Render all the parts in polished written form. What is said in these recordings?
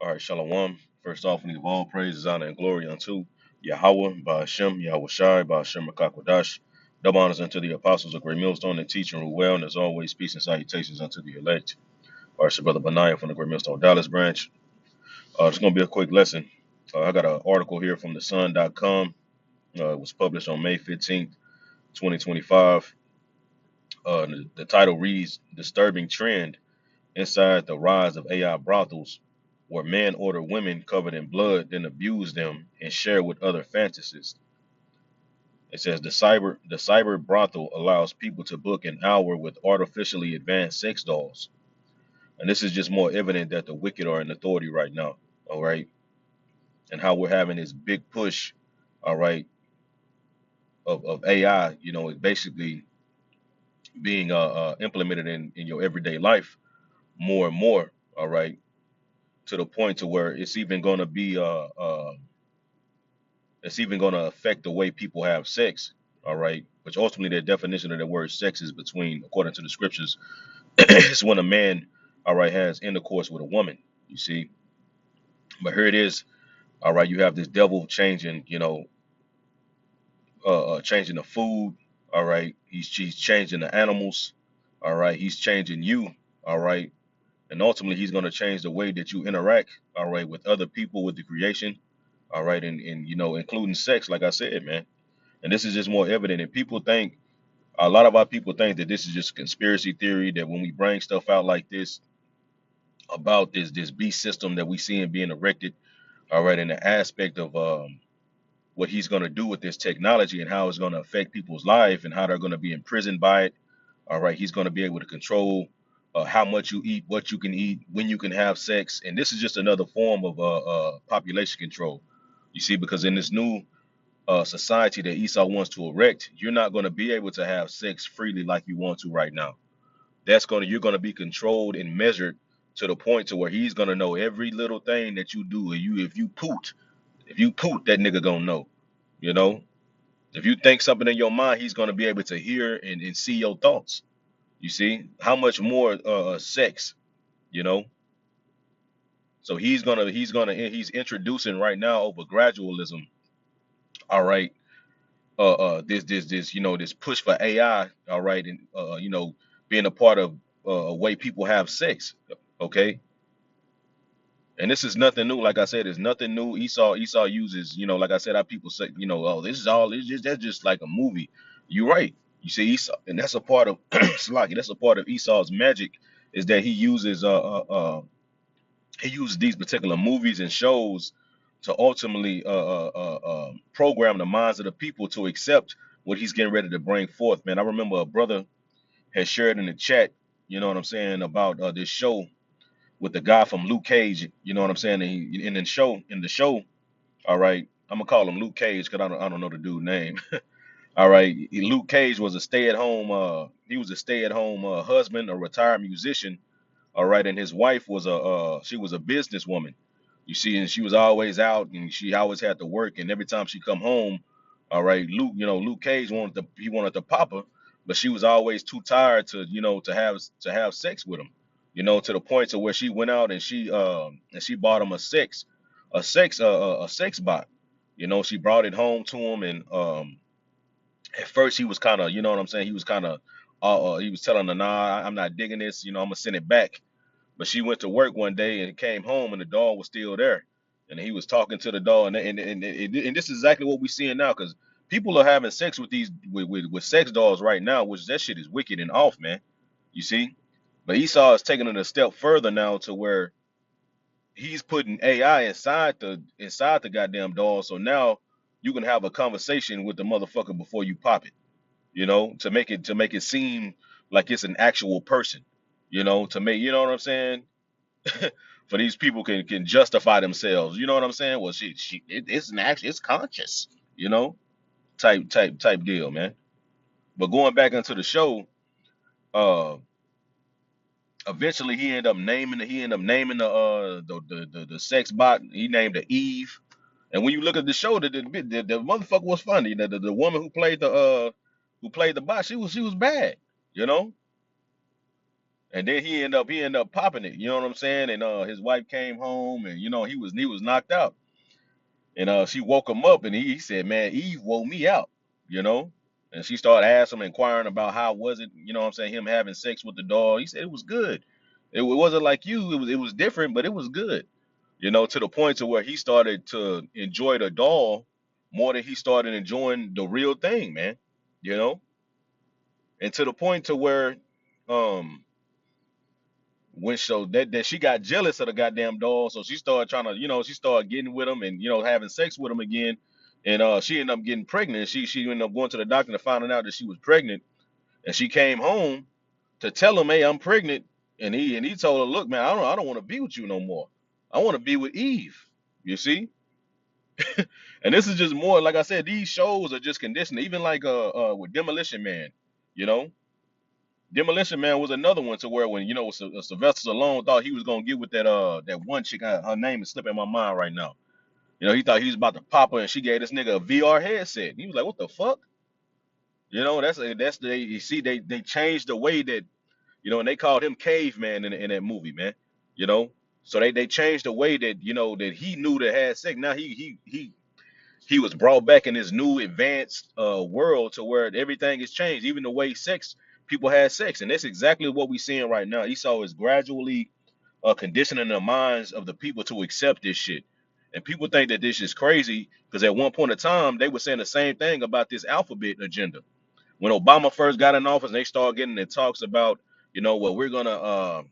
All right, Shalom. First off, we give all praises, honor, and glory unto Yahweh, Ba'ashem, Yahweh Shai, Ba'ashem, Rakakwadash. Double honors unto the apostles of Great Millstone and teaching who well, and as always, peace and salutations unto the elect. All right, so Brother Benaiah from the Great Millstone Dallas branch. It's going to be a quick lesson. I got an article here from thesun.com. It was published on May 15th, 2025. The title reads, Disturbing Trend Inside the Rise of AI Brothels, where men order women covered in blood, then abuse them and share with other fantasists. It says the cyber brothel allows people to book an hour with artificially advanced sex dolls. And this is just more evident that the wicked are in authority right now. All right. And how we're having this big push, all right, of AI, is basically being implemented in your everyday life more and more, all right, to the point to where it's even going to affect the way people have sex, all right, which ultimately the definition of the word sex is between, according to the scriptures, it's when a man, all right, has intercourse with a woman, you see. But here it is, all right, you have this devil changing, changing the food, all right, he's changing the animals, all right, he's changing you, all right, and ultimately he's going to change the way that you interact, all right, with other people, with the creation, all right, and including sex, like I said, man. And this is just more evident. And people think, a lot of our people think that this is just conspiracy theory, that when we bring stuff out like this about this beast system that we see and being erected, all right, in the aspect of what he's going to do with this technology and how it's going to affect people's life and how they're going to be imprisoned by it. All right, he's going to be able to control how much you eat, what you can eat, when you can have sex. And this is just another form of population control. You see, because in this new society that Esau wants to erect, you're not going to be able to have sex freely like you want to right now. You're going to be controlled and measured to the point to where he's going to know every little thing that you do. And if you poot, that nigga gonna know. You know, if you think something in your mind, he's going to be able to hear and see your thoughts. You see how much more sex, you know. So he's introducing right now over gradualism. All right, this push for AI, all right, and being a part of a way people have sex, okay. And this is nothing new. Like I said, it's nothing new. Esau uses, like I said, how people say, oh, this is all. That's just like a movie. You're right. You see Esau, and that's a part of Slaki. That's a part of Esau's magic, is that he uses these particular movies and shows to ultimately program the minds of the people to accept what he's getting ready to bring forth. Man, I remember a brother had shared in the chat, you know what I'm saying, about this show with the guy from Luke Cage, you know what I'm saying. And in the show, all right, I'm gonna call him Luke Cage because I don't know the dude's name. All right, Luke Cage was a stay-at-home. He was a stay-at-home husband, a retired musician. All right, and his wife was she was a businesswoman. You see, and she was always out, and she always had to work. And every time she come home, all right, Luke Cage wanted to pop her, but she was always too tired to have sex with him. To the point to where she went out and she bought him a sex bot. She brought it home to him, and at first he was kind of, you know what I'm saying, he was kind of he was telling her, nah, I'm not digging this. I'm gonna send it back. But she went to work one day and came home and the dog was still there. And he was talking to the dog. And this is exactly what we're seeing now, because people are having sex with with sex dolls right now, which that shit is wicked and off, man. You see? But Esau is taking it a step further now to where he's putting AI inside the goddamn doll. So now you can have a conversation with the motherfucker before you pop it, to make it seem like it's an actual person, to make, you know what I'm saying, for these people can justify themselves. You know what I'm saying? Well, it's conscious, you know, type deal, man. But going back into the show, uh, eventually he ended up naming the sex bot. He named it Eve. And when you look at the show, the motherfucker was funny. The woman who played the bot, she was bad, you know. And then he ended up popping it. You know what I'm saying? And his wife came home, and he was knocked out. And she woke him up, and he said, "Man, Eve woke me out." You know. And she started asking him, inquiring about how was it. You know what I'm saying? Him having sex with the dog. He said it was good. It wasn't like you. It was different, but it was good. To the point to where he started to enjoy the doll more than he started enjoying the real thing, man. You know, and to the point to where, um, when so that she got jealous of the goddamn doll, so she started trying to, she started getting with him and having sex with him again, and she ended up getting pregnant. She ended up going to the doctor and finding out that she was pregnant, and she came home to tell him, "Hey, I'm pregnant," and he told her, "Look, man, I don't want to be with you no more. I want to be with Eve." You see. And this is just more, like I said, these shows are just conditioning. Even like with Demolition Man, you know, Demolition Man was another one to where when Sylvester Stallone thought he was gonna get with that one chick. Her name is slipping my mind right now. He thought he was about to pop her, and she gave this nigga a VR headset. And he was like, "What the fuck?" That's you see they changed the way that and they called him caveman in that movie, man. You know, so they changed the way that that he knew to have sex. Now he was brought back in this new advanced world to where everything has changed, even the way sex people had sex, and that's exactly what we're seeing right now. Esau is gradually conditioning the minds of the people to accept this shit, and people think that this is crazy because at one point in time they were saying the same thing about this alphabet agenda. When Obama first got in office, they started getting the talks about, well, we're gonna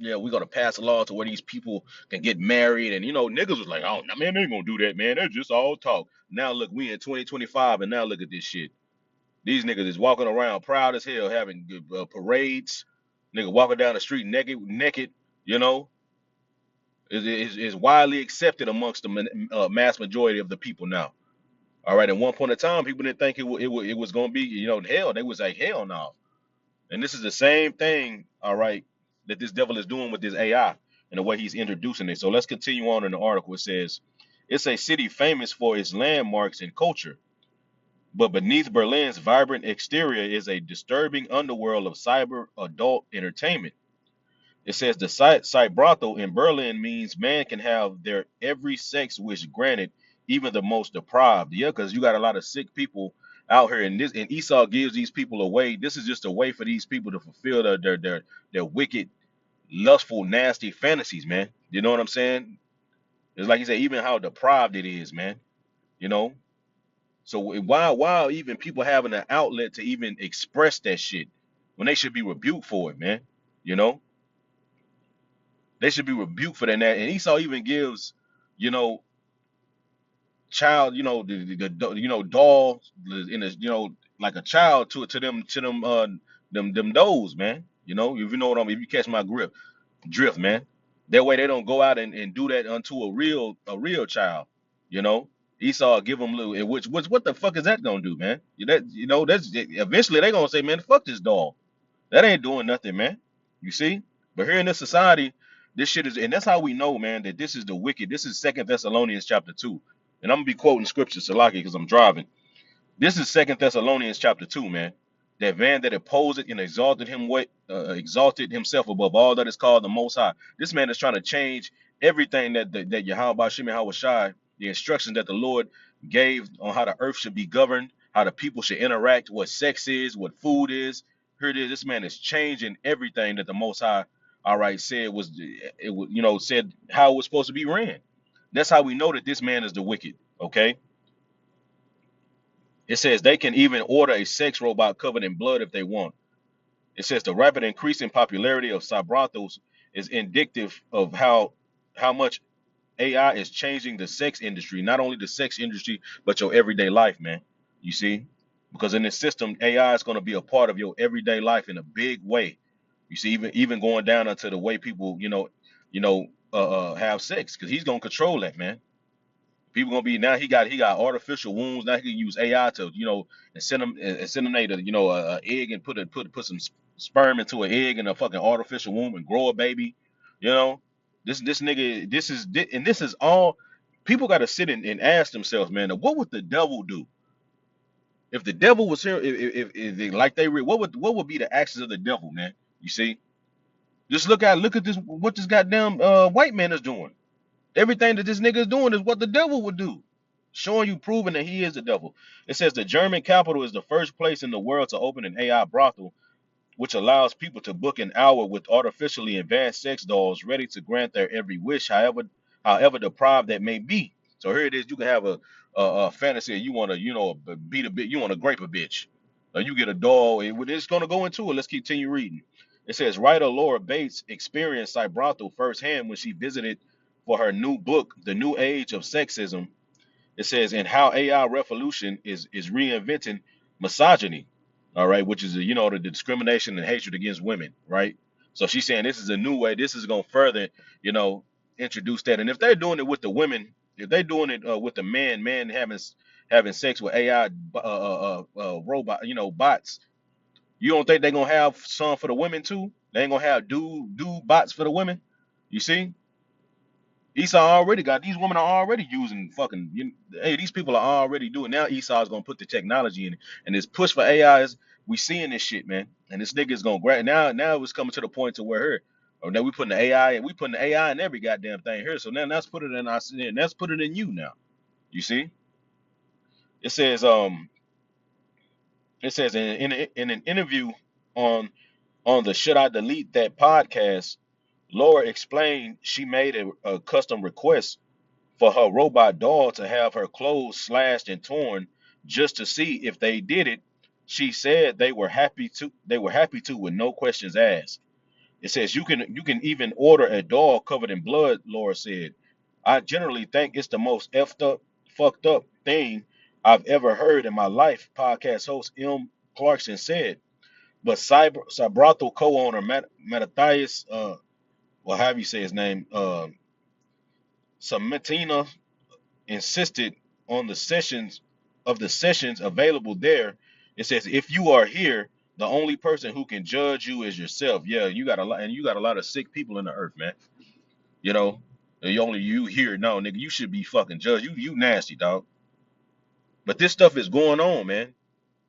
yeah, we're gonna pass a law to where these people can get married, and niggas was like, "Oh, no, man, they ain't gonna do that, man. They're just all talk." Now look, we in 2025, and now look at this shit. These niggas is walking around proud as hell, having parades. Nigga walking down the street naked. You know, is widely accepted amongst the mass majority of the people now. All right, at one point in time, people didn't think it was gonna be, hell. They was like, hell no. And this is the same thing, all right, that this devil is doing with this AI and the way he's introducing it. So let's continue on in the article. It says, it's a city famous for its landmarks and culture, but beneath Berlin's vibrant exterior is a disturbing underworld of cyber adult entertainment. It says the site brothel in Berlin means man can have their every sex wish granted, even the most deprived. Yeah, because you got a lot of sick people out here, and Esau gives these people away. This is just a way for these people to fulfill their wicked, lustful, nasty fantasies, man. You know what I'm saying? It's like you said, even how deprived it is, man. You know. So why even people having an outlet to even express that shit when they should be rebuked for it, man? You know. They should be rebuked for that. And Esau even gives, you know, child, dolls in a, like a child to them does, man. If you know what I mean, if you catch my drift, man. That way they don't go out and do that unto a real child, you know. Esau give them little, which what the fuck is that gonna do, man? That's eventually they gonna say, man, fuck this doll. That ain't doing nothing, man. You see? But here in this society, this shit is, and that's how we know, man, that this is the wicked. This is Second Thessalonians chapter 2. And I'm gonna be quoting scripture, Salaki, because I'm driving. This is Second Thessalonians chapter 2, man. That man that opposed and exalted himself above all that is called the Most High. This man is trying to change everything that Yahweh Shimon Hawashai, the instructions that the Lord gave on how the earth should be governed, how the people should interact, what sex is, what food is. Here it is. This man is changing everything that the Most High, all right, said how it was supposed to be ran. That's how we know that this man is the wicked. Okay. It says they can even order a sex robot covered in blood if they want. It says the rapid increase in popularity of cybrathos is indicative of how much AI is changing the sex industry, not only the sex industry, but your everyday life, man. You see? Because in this system, AI is going to be a part of your everyday life in a big way. You see, even going down into the way people, have sex, because he's going to control that, man. People gonna be now. He got artificial wombs. Now he can use AI to inseminate a egg and put some sperm into an egg and a fucking artificial womb and grow a baby. You know, this nigga. This is all. People got to sit and ask themselves, man. What would the devil do? If the devil was here, if they, like they read, what would be the actions of the devil, man? You see, just look at this, what this goddamn white man is doing. Everything that this nigga is doing is what the devil would do, showing you, proving that he is the devil. It says the German capital is the first place in the world to open an AI brothel, which allows people to book an hour with artificially advanced sex dolls ready to grant their every wish, however deprived that may be. So here it is. You can have a fantasy. You want to, beat a bit. You want to grape a bitch. You get a doll. It's going to go into it. Let's continue reading. It says writer Laura Bates experienced Cybrothel firsthand when she visited for her new book, The New Age of Sexism. It says, and how AI revolution is reinventing misogyny, all right, which is the discrimination and hatred against women, right? So she's saying this is a new way. This is going to further, you know, introduce that. And if they're doing it with the women, if they're doing it with the man having sex with AI robot, bots, you don't think they're gonna have some for the women too? They ain't gonna have do bots for the women. You see? Esau already got these women are already using fucking. Hey, these people are already doing now. Esau's gonna put the technology in it, and this push for AI is we seeing this shit, man. And this nigga is gonna grab now. Now it's coming to the point to where her, or now we putting the AI, and we putting the AI in every goddamn thing here. So now let's put it in us, and let's put it in you now. You see? It says in an interview on the Should I Delete That podcast, Laura explained she made a custom request for her robot doll to have her clothes slashed and torn just to see if they did it. She said they were happy to with no questions asked. It says you can even order a doll covered in blood, Laura said. I generally think it's the most effed up, fucked up thing I've ever heard in my life, podcast host M. Clarkson said. But Cybrato co-owner Matthias, well, how you say his name, Samatina, insisted on the sessions available there. It says if you are here, the only person who can judge you is yourself. Yeah, you got a lot, and you got a lot of sick people in the earth, man. You know, only you here. No, nigga, you should be fucking judged. You nasty, dog. But this stuff is going on, man.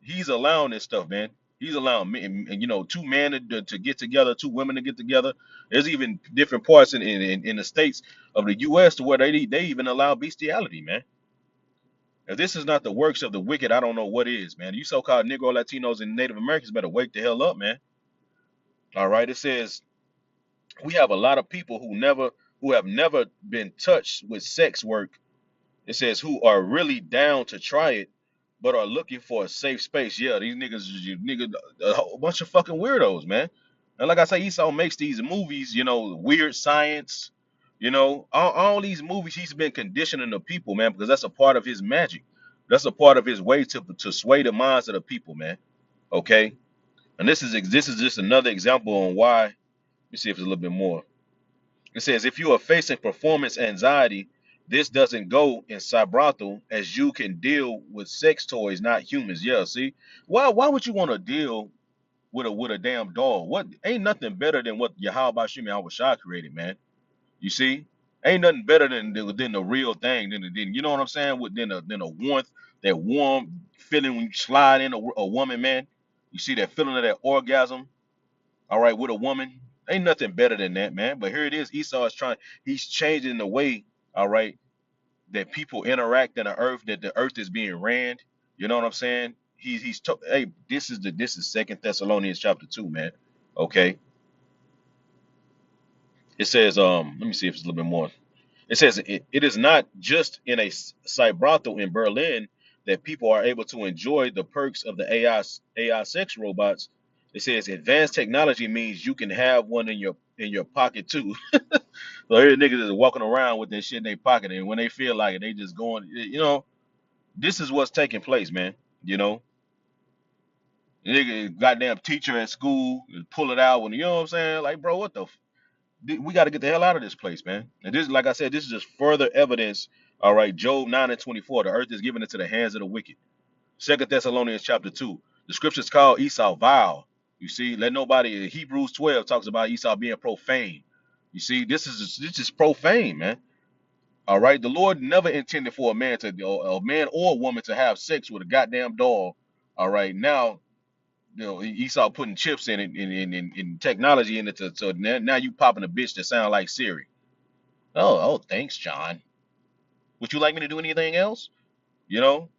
He's allowing this stuff, man. He's allowing men, and two men to get together, two women to get together. There's even different parts in the states of the U.S. to where they even allow bestiality, man. If this is not the works of the wicked, I don't know what is, man. You so-called Negro, Latinos, and Native Americans better wake the hell up, man. All right. It says we have a lot of people who have never been touched with sex work. It says who are really down to try it, but are looking for a safe space. Yeah, these niggas, a whole bunch of fucking weirdos, man. And like I say, Esau makes these movies, weird science, all these movies. He's been conditioning the people, man, because that's a part of his magic. That's a part of his way to sway the minds of the people, man. Okay, and this is just another example on why. Let me see if it's a little bit more. It says if you are facing performance anxiety, this doesn't go in Cybrathel as you can deal with sex toys, not humans. Yeah, see? Why would you want to deal with a damn doll? What ain't nothing better than what Yahweh Shimi Awashai created, man. You see? Ain't nothing better than the real thing, than you know what I'm saying? Than a warmth, that warm feeling when you slide in a woman, man. You see that feeling of that orgasm, all right, with a woman. Ain't nothing better than that, man. But here it is. Esau is he's changing the way, all right, that people interact in the earth, that the earth is being ran. You know what I'm saying? Hey, this is Second Thessalonians chapter 2, man. Okay. It says, let me see if it's a little bit more. It says it is not just in a cybrothel in Berlin that people are able to enjoy the perks of the AI sex robots. It says advanced technology means you can have one in your pocket too. So here niggas is walking around with this shit in their pocket, and when they feel like it, they just going. This is what's taking place, man. You know, nigga, goddamn teacher at school pull it out when you know what I'm saying. Like, bro, what the we got to get the hell out of this place, man. And this, like I said, this is just further evidence. All right, Job 9:24. The earth is given into the hands of the wicked. Second Thessalonians chapter 2. The scriptures call Esau vile. You see, let nobody. Hebrews 12 talks about Esau being profane. You see, this is profane, man. All right, the Lord never intended for a man or a woman to have sex with a goddamn dog. All right, now Esau putting chips in it in technology in it, so now you popping a bitch that sound like Siri. Oh, thanks, John. Would you like me to do anything else? You know?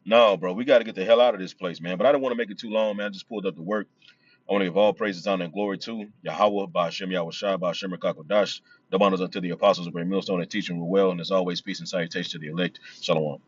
No, bro, we got to get the hell out of this place, man. But I don't want to make it too long, man. I just pulled up to work. I want to give all praises, honor, and glory to Yahweh, Ba'ashem Yahweh Shai, Ba'ashem Rakakodash. The honors unto the apostles of Great Millstone that teach and rule well, and as always, peace and salutation to the elect. Shalom.